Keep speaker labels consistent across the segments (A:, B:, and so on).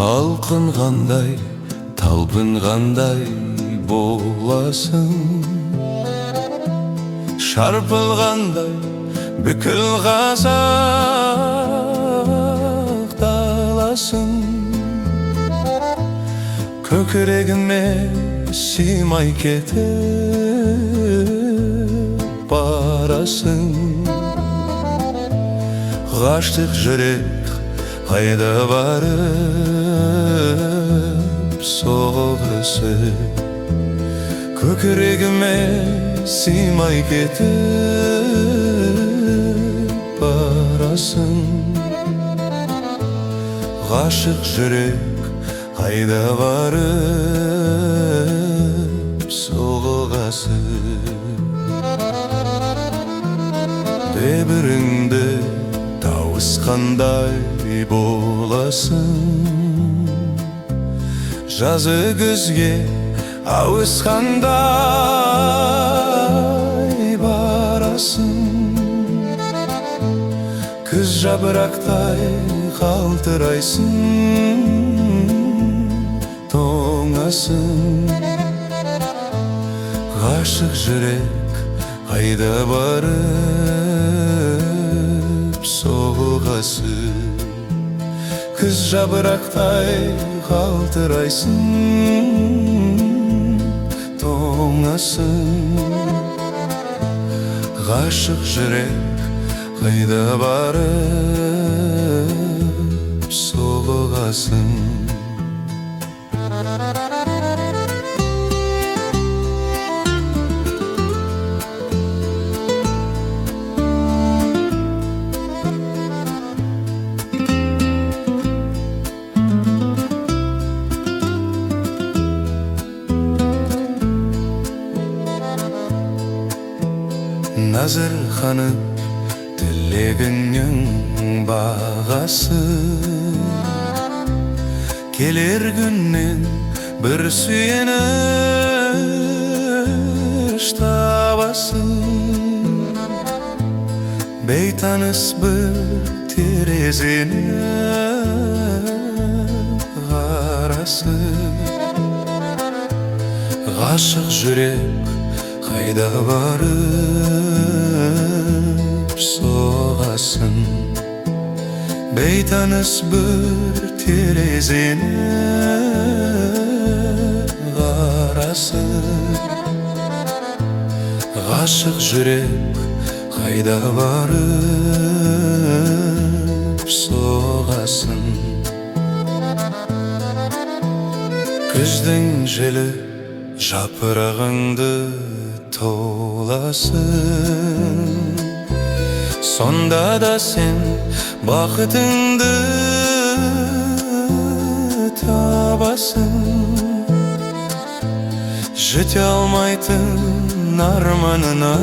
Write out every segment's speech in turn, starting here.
A: Алқынғандай, талпынғандай боласың. Шарпылғандай бүкіл қазақ даласың. Көкірегіме сыймай кетіп барасың. Ғаштық жүрек қайда барып соғысып, көкірегіме сыймай кетіп барасың. Ғашық жүрек қайда барып соғысып, дебіріңді тауысқандай боласың. Жазы күзге ауысқандай барасың. Күз жапырақтай қалтырайсың, тоңасың. Ғашық жүрек қайда барып соғасың. Күз жапырақтай қалтырайсың, тоңасың. Ғашық жүрек қайда барып соғасың. Назырқанып тілегіңнің бағасы, келер күннен бір сүйеніш табасың. Бейтаныс бір терезені қарасың. Ғашық жүрек қайда барып соғасың. Бейтаныс бір терезені қарасың. Ғашық жүрек қайда барып соғасың. Күздің желі жапырағыңды толасың. Сонда да сен бақытыңды табасың. Жете алмайтын арманына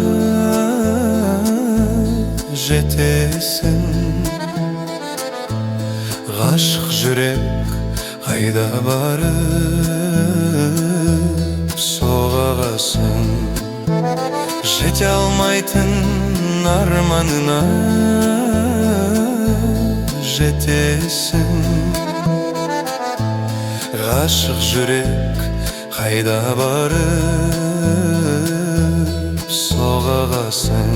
A: жетесің. Ғашық жүрек қайда барып соғасың. Жете алмайтын арманына жетесің. Ғашық жүрек қайда барып соғасың.